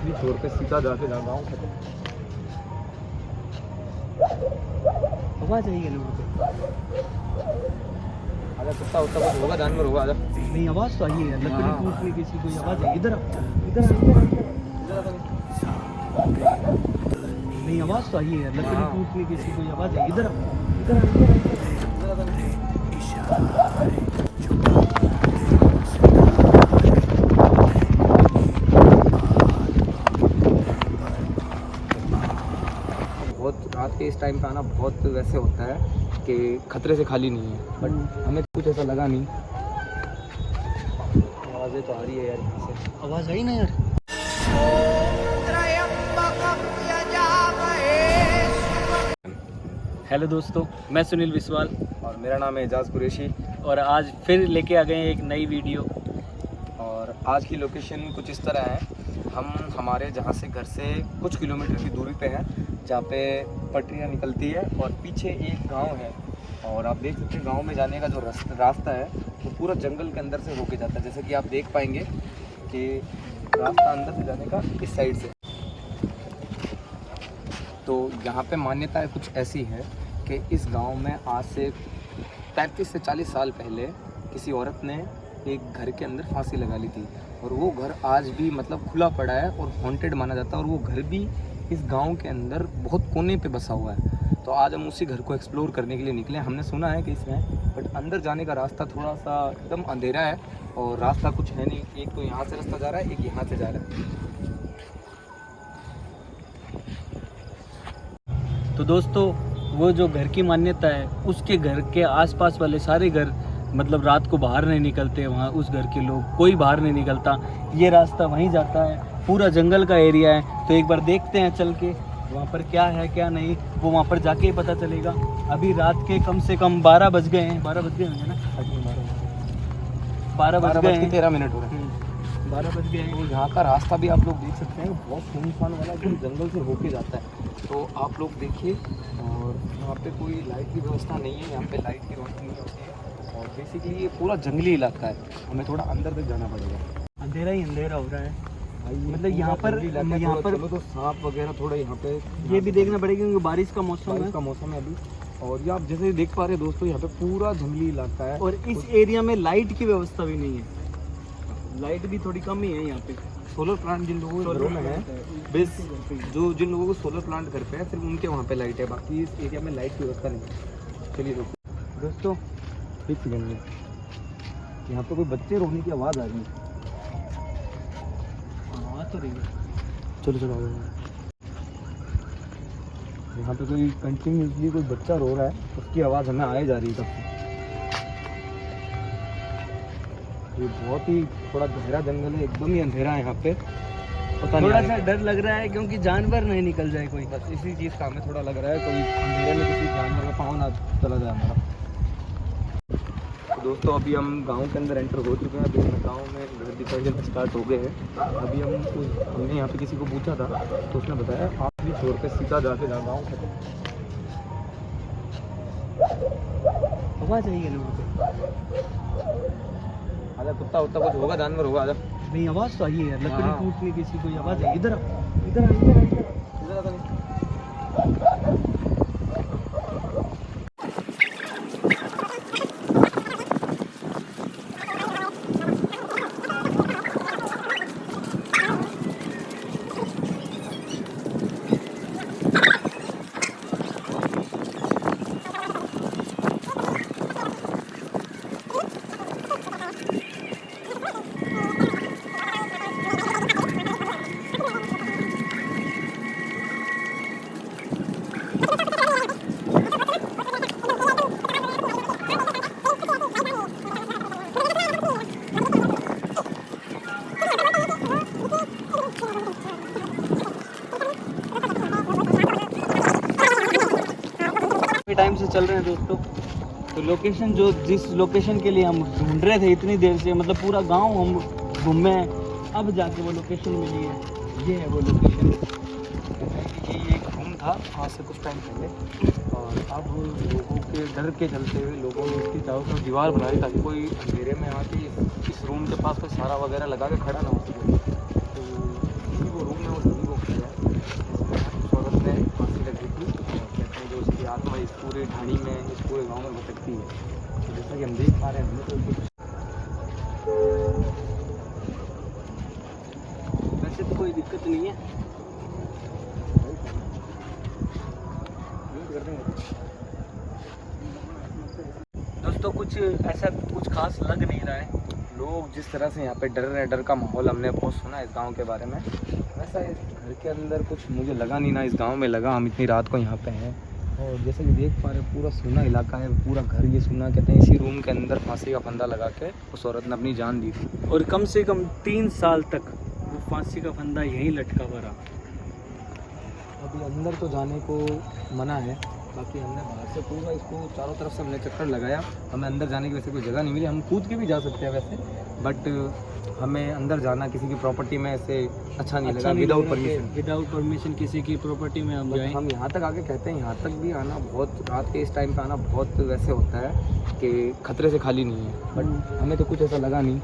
छोड़ के सीधा जाके जा गाँव खत्म। आवाज आई है लोगों को। आजा कुत्ता उत्ता कुछ होगा, जानवर होगा, आजा। नहीं आवाज तो आई है, लकड़ी हाँ। टूटने की किसी कोई आवाज है। इधर इधर इधर नहीं आवाज तो आई है, लकड़ी हाँ। टूटने की किसी कोई आवाज है। इधर इधर बहुत रात के इस टाइम पे आना बहुत वैसे होता है कि खतरे से खाली नहीं है, बट हमें कुछ ऐसा लगा नहीं। आवाज़ें तो आ रही है यार यहाँ से। आवाज आई ना यार। हेलो दोस्तों, मैं सुनील विस्वाल और मेरा नाम है एजाज कुरैशी और आज फिर लेके आ गए हैं एक नई वीडियो। और आज की लोकेशन कुछ इस तरह है। हम हमारे जहाँ से घर से कुछ किलोमीटर की दूरी पे हैं, जहाँ पे पटरियाँ निकलती है और पीछे एक गांव है। और आप देख सकते हैं गांव में जाने का जो रास्ता है वो पूरा जंगल के अंदर से होके जाता है। जैसे कि आप देख पाएंगे कि रास्ता अंदर से जाने का इस साइड से। तो यहाँ पे मान्यता कुछ ऐसी है कि इस गांव में आज से 35 से 40 साल पहले किसी औरत ने एक घर के अंदर फांसी लगा ली थी, और वो घर आज भी मतलब खुला पड़ा है और हॉन्टेड माना जाता है। और वो घर भी इस गांव के अंदर बहुत कोने पे बसा हुआ है। तो आज हम उसी घर को एक्सप्लोर करने के लिए निकले। हमने सुना है कि इसमें बट अंदर जाने का रास्ता थोड़ा सा एकदम अंधेरा है और रास्ता कुछ है नहीं। एक तो यहाँ से रास्ता जा रहा है, एक यहाँ से जा रहा है। तो दोस्तों, वो जो घर की मान्यता है, उसके घर के आसपास वाले सारे घर मतलब रात को बाहर नहीं निकलते। वहाँ उस घर के लोग कोई बाहर नहीं निकलता। ये रास्ता वहीं जाता है, पूरा जंगल का एरिया है। तो एक बार देखते हैं चल के वहाँ पर क्या है क्या नहीं, वो वहाँ पर जाके ही पता चलेगा। अभी रात के कम से कम 12 बज गए हैं। 12 बज गए होंगे ना? 12 बज गए हैं, 13 मिनट हो रहे हैं। 12 बज गए हैं। तो यहाँ का रास्ता भी आप लोग देख सकते हैं, बहुत सुनसान वाला एकदम जंगल से होके जाता है। तो आप लोग देखिए, और यहाँ पे कोई लाइट की व्यवस्था नहीं है। यहाँ पे लाइट की रोशनी नहीं होती है और बेसिकली ये पूरा जंगली इलाका है। हमें थोड़ा अंदर तक जाना पड़ेगा। अंधेरा ही अंधेरा हो रहा है। मतलब यहाँ पर तो सांप वगैरह थोड़ा यहाँ पे ये भी देखना पड़ेगा क्योंकि बारिश का मौसम है। का मौसम है अभी। और ये आप जैसे देख पा रहे हैं दोस्तों, यहाँ पे पूरा जंगली इलाका है और इस एरिया में लाइट की व्यवस्था भी नहीं है। लाइट भी थोड़ी कम ही है यहाँ पे। सोलर प्लांट जिन लोगों के घरों में है, बेस जो जिन लोगों को सोलर प्लांट घर पे है, सिर्फ उनके वहाँ पे लाइट है। बाकी इस एरिया में लाइट की व्यवस्था नहीं है। चलिए दोस्तों, एक सेकंड में यहाँ पे कोई बच्चे रोने की आवाज़ आ रही है। हाँ तो रही है। चलो चलो यहाँ पे कोई कंटिन्यूसली कोई बच्चा रो रहा है, उसकी आवाज़ हमें आए जा रही है तब से। ये बहुत ही थोड़ा गहरा जंगल है, एकदम ही अंधेरा है यहाँ पे। पता नहीं थोड़ा सा डर लग रहा है क्योंकि जानवर नहीं निकल जाए कोई। बस इसी चीज़ का हमें थोड़ा लग रहा है, कोई अंधेरे में किसी जानवर का पाँव ना चला जाए हमारा। तो दोस्तों, अभी हम गांव के अंदर एंटर हो चुके हैं। अभी हमें गांव में घर दिखाई देना स्टार्ट हो गए हैं। अभी हमने यहाँ पे किसी को पूछा था तो उसने बताया आप भी छोड़ के सीधा जाके जा गाँव खत्म। आवाज आई है लोगों को। आजा कुत्ता उत्ता कुछ होगा, जानवर होगा, आजा। नहीं आवाज तो आई है, लकड़ी हाँ। टूटने की किसी कोई आवाज है। इधर टाइम से चल रहे हैं दोस्तों। तो लोकेशन जिस लोकेशन के लिए हम ढूंढ रहे थे इतनी देर से, मतलब पूरा गांव हम घूमे, अब जाके वो लोकेशन मिली है। ये है वो लोकेशन। ये एक रूम था आज से कुछ टाइम पहले, और अब लोगों के डर के चलते हुए लोगों ने इसकी चारों तरफ दीवार बनाई ताकि कोई अंधेरे में आके इस रूम के पास कोई सारा वगैरह लगा के खड़ा ना हो सके। तो वो रूम में वो पूरे ढाणी में, इस पूरे गांव में भटकती है। तो जैसा कि हम देख पा रहे हैं, हमें तो कुछ वैसे तो कोई दिक्कत नहीं है। दोस्तों कुछ ऐसा कुछ खास लग नहीं रहा है। लोग जिस तरह से यहाँ पे डर रहे हैं, डर का माहौल हमने बहुत सुना है इस गांव के बारे में, वैसा इस घर के अंदर कुछ मुझे लगा नहीं ना, इस गांव में लगा। हम इतनी रात को यहाँ पे हैं और जैसे कि देख पा रहे हैं पूरा सूना इलाका है, पूरा घर ये सूना। कहते हैं इसी रूम के अंदर फांसी का फंदा लगा के उस औरत ने अपनी जान दी थी। और कम से कम 3 साल तक वो फांसी का फंदा यहीं लटका हुआ रहा। अभी अंदर तो जाने को मना है, बाकी हमने बाहर से पूरा इसको चारों तरफ से हमने चक्कर लगाया। हमें अंदर जाने की वैसे कोई जगह नहीं मिली। हम कूद के भी जा सकते हैं वैसे, बट हमें अंदर जाना किसी की प्रॉपर्टी में ऐसे अच्छा नहीं लगा विदाउट परमिशन। विदाउट परमिशन किसी की प्रॉपर्टी में हम जाएं। हम यहाँ तक आके कहते हैं यहाँ तक भी आना बहुत, रात के इस टाइम पे आना बहुत वैसे होता है कि खतरे से खाली नहीं है, बट हमें तो कुछ ऐसा लगा नहीं।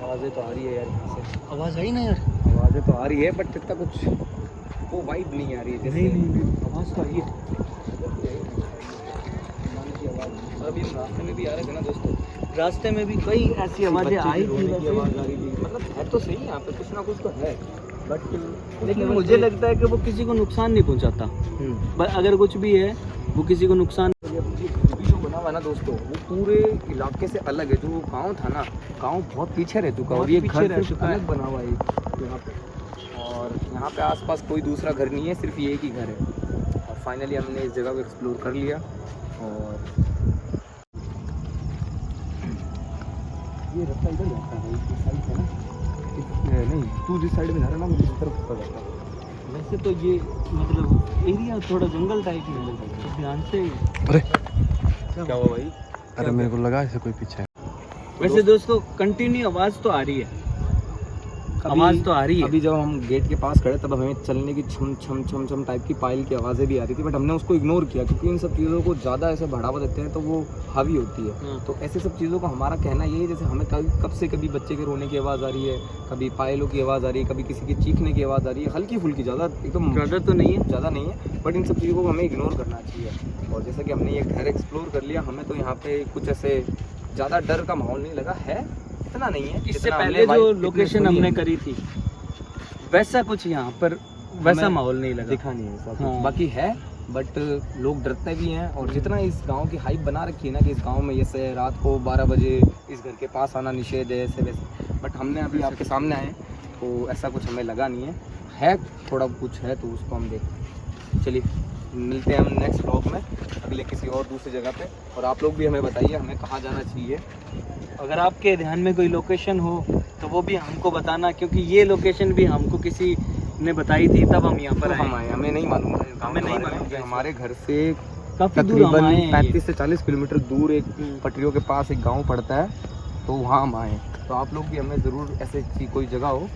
आवाज़ें तो आ रही है यार यहाँ से, आवाज़ आई ना यार? आवाज़ें तो आ रही है बट इतना कुछ वो वाइब नहीं आ रही है। जैसे नहीं आवाज़ तो आई है। और अभी हम रास्ते में भी आ रहे थे ना दोस्तों, रास्ते में भी कई ऐसी आवाज़ें आई थी। आवाज़ आ रही थी, मतलब है तो सही यहाँ पे कुछ ना कुछ तो है, बट लेकिन मुझे लगता है कि वो किसी को नुकसान नहीं पहुंचाता। अगर कुछ भी है वो किसी को नुकसान। अभी जो बना हुआ ना दोस्तों, वो पूरे इलाके से अलग है। जो गांव था ना, गांव बहुत पीछे रह चुका है और ये घर रह चुका है, बना हुआ है यहाँ पे। और यहाँ पे आसपास कोई दूसरा घर नहीं है, सिर्फ ये एक ही घर है। और फाइनली हमने इस जगह को एक्सप्लोर कर लिया। और ये रास्ता इधर जाता है, इस साइड से ना, नहीं तू जिस साइड में जा रहा है ना, मुझे इस तरफ पता जाता है। वैसे तो ये मतलब एरिया थोड़ा जंगल टाइप में है, तो ध्यान से। अरे क्या हुआ भाई? अरे मेरे को लगा ऐसे कोई पीछे है। वैसे दोस्तों कंटिन्यू आवाज़ तो आ रही है, आवाज़ तो आ रही है। अभी जब हम गेट के पास खड़े तब हमें चलने की छम छम छम छम टाइप की पायल की आवाज़ें भी आ रही थी, बट हमने उसको इग्नोर किया क्योंकि इन सब चीज़ों को ज़्यादा ऐसे बढ़ावा देते हैं तो वो हावी होती है। तो ऐसे सब चीज़ों को हमारा कहना ये है, जैसे हमें कब से कभी बच्चे के रोने की आवाज़ आ रही है, कभी पायलों की आवाज़ आ रही है, कभी किसी के चीखने की आवाज़ आ रही है, हल्की फुल्की, ज़्यादा एकदम ज़्यादा तो नहीं है, ज़्यादा नहीं है, बट इन सब चीज़ों को हमें इग्नोर करना चाहिए। और जैसा कि हमने ये घर एक्सप्लोर कर लिया, हमें तो यहाँ पे कुछ ऐसे ज़्यादा डर का माहौल नहीं लगा है, इतना नहीं है। इससे पहले जो लोकेशन हमने करी थी वैसा कुछ यहाँ पर वैसा माहौल नहीं लगा, दिखा नहीं है सब हाँ। बाकी है, बट लोग डरते भी हैं। और जितना इस गांव की हाइप बना रखी है ना कि इस गांव में जैसे रात को 12 बजे इस घर के पास आना निषेध है, ऐसे वैसे, बट हमने अभी आपके सामने आए तो ऐसा कुछ हमें लगा नहीं है थोड़ा कुछ है तो उसको हम देखते। चलिए मिलते हैं हम नेक्स्ट व्लॉग में अगले किसी और दूसरी जगह पे। और आप लोग भी हमें बताइए हमें कहाँ जाना चाहिए। अगर आपके ध्यान में कोई लोकेशन हो तो वो भी हमको बताना, क्योंकि ये लोकेशन भी हमको किसी ने बताई थी तब हम यहाँ पर तो आए। हम आए, हमें नहीं मालूम था, हमें नहीं मालूम था। हमारे घर से काफ़ी दूर हम तकरीबन आए हैं। 35 से 40 किलोमीटर दूर एक पटरियों के पास एक गांव पड़ता है, तो वहाँ हम आए। तो आप लोग भी हमें ज़रूर ऐसे की कोई जगह हो।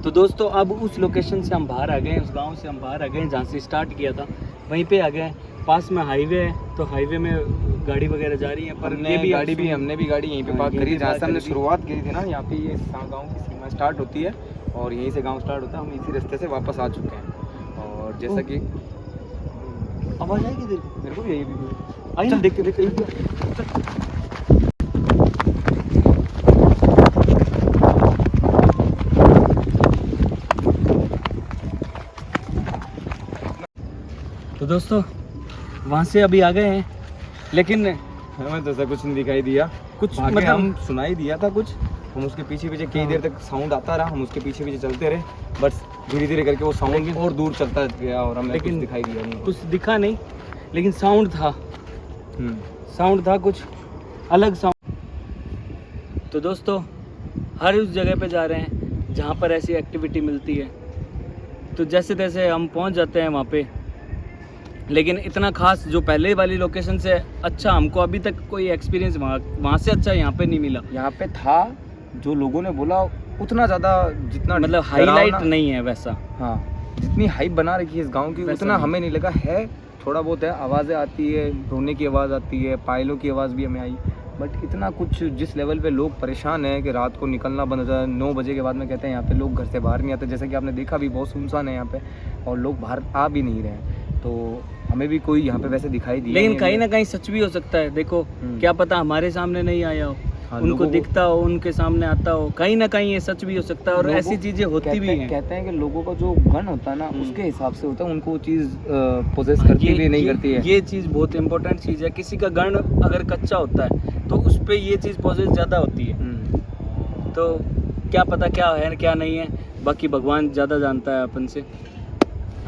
तो दोस्तों अब उस लोकेशन से हम बाहर आ गए, उस गांव से हम बाहर आ गए जहाँ से स्टार्ट किया था, वहीं पे आ गए। पास में हाईवे है, तो हाईवे में गाड़ी वगैरह जा रही है, पर हमने ये भी हमने भी गाड़ी यहीं पे हाँ, पार्क यहीं करी पे जहाँ पार्क से हमने करी थी। शुरुआत की थी ना। यहाँ पे ये गांव की सीमा स्टार्ट होती है और यहीं से गांव स्टार्ट होता है। हम इसी रास्ते से वापस आ चुके हैं। और जैसा कि आवाज़ आएगी दिल मेरे को भी यही भी आई ना, देख तो दोस्तों वहाँ से अभी आ गए हैं, लेकिन हमें तो ऐसा कुछ नहीं दिखाई दिया, कुछ मतलब मतलब हम सुनाई दिया था कुछ। हम उसके पीछे पीछे कई देर तक साउंड आता रहा, हम उसके पीछे पीछे चलते रहे, बस धीरे धीरे करके वो साउंड और दूर चलता गया और हमें कुछ दिखाई दिया नहीं। कुछ दिखा नहीं, लेकिन साउंड था, साउंड था कुछ अलग साउंड। तो दोस्तों हर उस जगह पे जा रहे हैं जहाँ पर ऐसी एक्टिविटी मिलती है, तो जैसे तैसे हम पहुँच जाते हैं वहाँ पे। लेकिन इतना खास जो पहले वाली लोकेशन से अच्छा हमको अभी तक कोई एक्सपीरियंस वहाँ से अच्छा यहाँ पे नहीं मिला। यहाँ पे था जो लोगों ने बोला उतना ज़्यादा, जितना मतलब हाईलाइट नहीं है वैसा। हाँ, जितनी हाइप बना रखी है इस गांव की उतना नहीं। हमें नहीं लगा है। थोड़ा बहुत है, आवाज़ें आती है, रोने की आवाज़ आती है, पायलों की आवाज़ भी हमें आई, बट इतना कुछ जिस लेवल पे लोग परेशान हैं कि रात को निकलना बंद हो जाता है। 9 बजे के बाद में कहते हैं यहाँ पे लोग घर से बाहर नहीं आते, जैसा कि आपने देखा भी बहुत सुनसान है यहाँ पे और लोग बाहर आ भी नहीं रहे हैं। तो हमें भी कोई यहाँ पे वैसे दिखाई दिया लेकिन नहीं कहीं हमें। ना कहीं सच भी हो सकता है। देखो क्या पता हमारे सामने नहीं आया हो, हाँ, उनको लोगों को- दिखता हो, उनके सामने आता हो, कहीं ना कहीं ये सच भी हो सकता है और लोगों- ऐसी चीजें होती भी हैं। कहते हैं कि लोगों का जो गन होता है ना उसके हिसाब से होता है, उनको वो चीज़ पोजेस हाँ, करती भी नहीं करती है। ये चीज़ बहुत इंपॉर्टेंट चीज़ है। किसी का गण अगर कच्चा होता है तो उस पर ये चीज़ पॉजिटिव ज़्यादा होती है। तो क्या पता क्या है क्या नहीं है, बाकी भगवान ज़्यादा जानता है अपन से।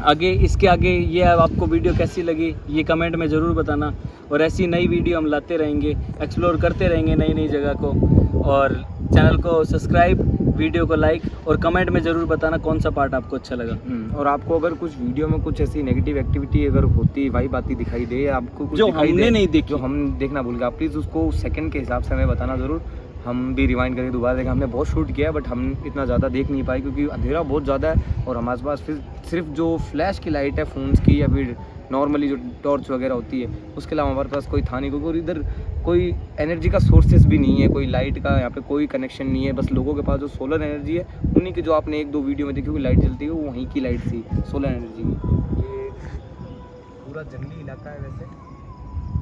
आगे इसके आगे ये आपको वीडियो कैसी लगी ये कमेंट में ज़रूर बताना, और ऐसी नई वीडियो हम लाते रहेंगे, एक्सप्लोर करते रहेंगे नई नई जगह को। और चैनल को सब्सक्राइब, वीडियो को लाइक और कमेंट में ज़रूर बताना कौन सा पार्ट आपको अच्छा लगा। और आपको अगर कुछ वीडियो में कुछ ऐसी नेगेटिव एक्टिविटी अगर होती वाइब आती दिखाई दे, आपको कुछ जो दिखाई हमने दे, नहीं देखी, जो हम देखना भूल गए, आप प्लीज़ उसको सेकंड के हिसाब से हमें बताना ज़रूर। हम भी रिवाइंड करके दोबारा देखें। हमने बहुत शूट किया बट हम इतना ज़्यादा देख नहीं पाए क्योंकि अंधेरा बहुत ज़्यादा है और हमारे पास फिर सिर्फ जो फ्लैश की लाइट है फ़ोन्स की या फिर नॉर्मली जो टॉर्च वगैरह होती है उसके अलावा हमारे पास कोई था नहीं, क्योंकि इधर कोई एनर्जी का सोर्सेज भी नहीं है, कोई लाइट का यहाँ पे कोई कनेक्शन नहीं है। बस लोगों के पास जो सोलर एनर्जी है उन्हीं की, जो आपने एक दो वीडियो में देखी होगी लाइट जलती है, वो वहीं की लाइट थी सोलर एनर्जी की। ये पूरा जंगली इलाका है, वैसे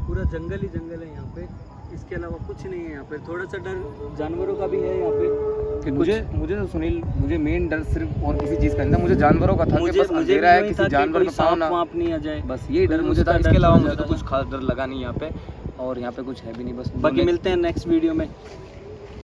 पूरा जंगल ही जंगल है यहाँ पे, इसके अलावा कुछ नहीं है यहाँ पे। थोड़ा सा डर जानवरों का भी है यहाँ पे कि मुझे तो सुनील, मुझे मेन डर सिर्फ और किसी चीज़ का नहीं था, मुझे जानवरों का था कि मुझे बस मुझे अंधेरा है, भी किसी था जानवर कोई का पाँव सांप ना, वाप नहीं आ जाए। बस यही डर मुझे था। उसका इसके डर अलावा थोड़ा मुझे तो ज़्यादा कुछ खास डर लगा नहीं यहाँ पे, और यहाँ पे कुछ है भी नहीं। बस बाकी मिलते हैं नेक्स्ट वीडियो में।